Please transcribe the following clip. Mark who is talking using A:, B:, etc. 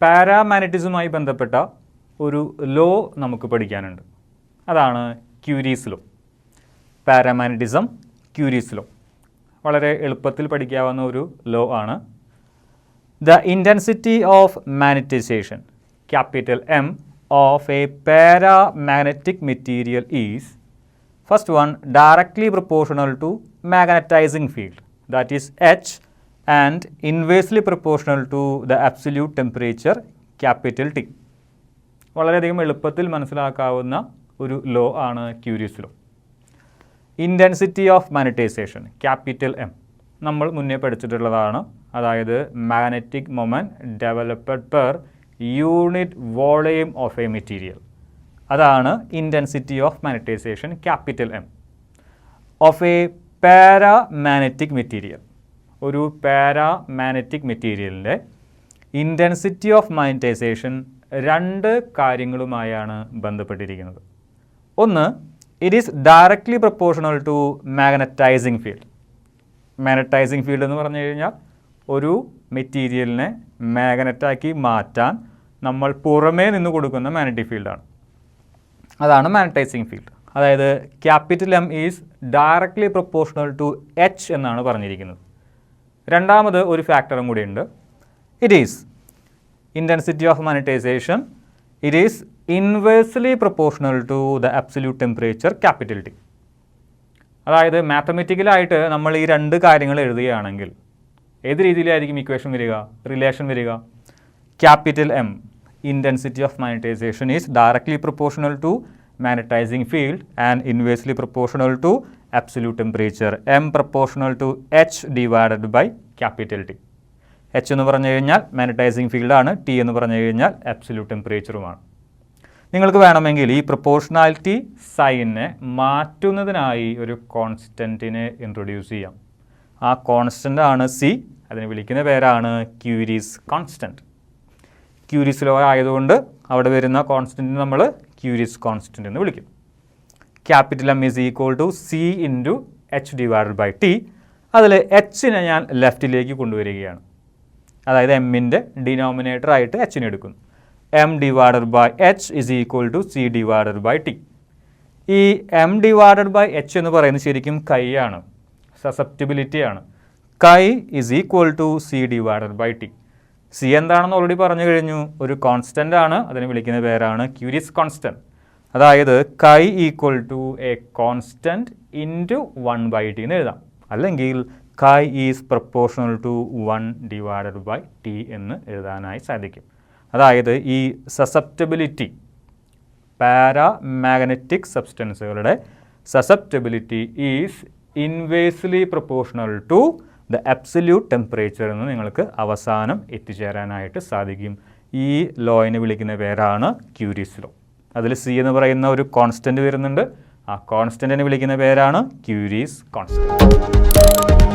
A: പാരാമാഗ്നറ്റിസവുമായി ബന്ധപ്പെട്ട ഒരു ലോ നമുക്ക് പഠിക്കാനുണ്ട്. അതാണ് Curie's law. Paramagnetism, Curie's law വളരെ എളുപ്പത്തിൽ പഠിക്കാവുന്ന ഒരു ലോ ആണ്. The intensity of magnetisation capital M of a paramagnetic material is first one directly proportional to magnetising field that is H and inversely proportional to the absolute temperature capital T. വളരെയധികം എളുപ്പത്തിൽ മനസ്സിലാക്കാവുന്ന ഒരു law ആണ് Curie's law. Intensity of magnetisation capital M നമ്മൾ മുന്നേ പഠിച്ചിട്ടുള്ളതാണ്. അതായത് magnetic moment developed per unit volume of A material. അതാണ് intensity of magnetisation capital M of a paramagnetic material. ഒരു പാരാമാഗ്നറ്റിക് മെറ്റീരിയലിൻ്റെ ഇൻറ്റൻസിറ്റി ഓഫ് മാഗ്നറ്റൈസേഷൻ രണ്ട് കാര്യങ്ങളുമായാണ് ബന്ധപ്പെട്ടിരിക്കുന്നത്. ഒന്ന്, it is directly proportional to magnetising field. Magnetising field എന്ന് പറഞ്ഞു കഴിഞ്ഞാൽ ഒരു മെറ്റീരിയലിനെ മാഗ്നറ്റാക്കി മാറ്റാൻ നമ്മൾ പുറമേ നിന്ന് കൊടുക്കുന്ന മാഗ്നറ്റിക് ഫീൽഡാണ്. അതാണ് മാഗ്നറ്റൈസിങ് ഫീൽഡ്. അതായത് capital M is directly proportional to H എന്നാണ് പറഞ്ഞിരിക്കുന്നത്. രണ്ടാമത് ഒരു ഫാക്ടറും കൂടിയുണ്ട്. It is intensity of magnetisation, it is inversely proportional to the absolute temperature capital T. അതായത് മാത്തമെറ്റിക്കലായിട്ട് നമ്മൾ ഈ രണ്ട് കാര്യങ്ങൾ എഴുതുകയാണെങ്കിൽ ഏത് രീതിയിലായിരിക്കും ഇക്വേഷൻ വരിക, റിലേഷൻ വരിക? Capital M intensity of magnetisation is directly proportional to magnetising field and inversely proportional to absolute temperature M proportional to H divided by capital T. H എന്ന് പറഞ്ഞു കഴിഞ്ഞാൽ മാഗ്നറ്റൈസിങ് ഫീൽഡാണ്, T എന്ന് പറഞ്ഞു കഴിഞ്ഞാൽ അബ്സല്യൂട്ട് ടെമ്പറേച്ചറുമാണ്. നിങ്ങൾക്ക് വേണമെങ്കിൽ ഈ പ്രൊപ്പോർഷണാലിറ്റി സൈനെ മാറ്റുന്നതിനായി ഒരു കോൺസ്റ്റൻറ്റിനെ ഇൻട്രൊഡ്യൂസ് ചെയ്യാം. ആ കോൺസ്റ്റൻ്റ് ആണ് C. അതിനെ വിളിക്കുന്ന പേരാണ് ക്യൂരീസ് കോൺസ്റ്റൻറ്റ്. ക്യൂരീസ് ലോ ആയതുകൊണ്ട് അവിടെ വരുന്ന കോൺസ്റ്റൻറ്റിന് നമ്മൾ ക്യൂരീസ് കോൺസ്റ്റൻറ്റ് എന്ന് വിളിക്കും. Capital M is equal to C into H divided by T. അതിൽ Hനെ ഞാൻ ലെഫ്റ്റിലേക്ക് കൊണ്ടുവരികയാണ്. അതായത് എമ്മിൻ്റെ ഡിനോമിനേറ്ററായിട്ട് Hനെ എടുക്കുന്നു. M divided by H is equal to C divided by T. ഈ M ഡിവൈഡഡ് ബൈ H എന്ന് പറയുന്നത് ശരിക്കും കൈ ആണ്, സസെപ്റ്റിബിലിറ്റി ആണ്. Chi is equal to C divided by T. C എന്താണെന്ന് ഓൾറെഡി പറഞ്ഞു കഴിഞ്ഞു, ഒരു കോൺസ്റ്റൻ്റ് ആണ്. അതിനെ വിളിക്കുന്ന പേരാണ് ക്യൂരീസ് കോൺസ്റ്റൻറ്റ്. അതായത് chi equal to a constant into 1/T എന്ന് എഴുതാം. അല്ലെങ്കിൽ chi is proportional to 1 divided by T എന്ന് എഴുതാനായി സാധിക്കും. അതായത് ഈ സസെപ്റ്റബിലിറ്റി, പാരാമാഗ്നറ്റിക് സബ്സ്റ്റൻസുകളുടെ susceptibility is inversely proportional to the absolute temperature എന്ന് നിങ്ങൾക്ക് അവസാനം എത്തിച്ചേരാനായിട്ട് സാധിക്കും. ഈ ലോയിനെ വിളിക്കുന്ന പേരാണ് ക്യൂരീസ് ലോ. അതിൽ C എന്ന് പറയുന്ന ഒരു കോൺസ്റ്റൻറ്റ് വരുന്നുണ്ട്. ആ കോൺസ്റ്റൻറ്റിനെ വിളിക്കുന്ന പേരാണ് ക്യൂരീസ് കോൺസ്റ്റൻറ്റ്.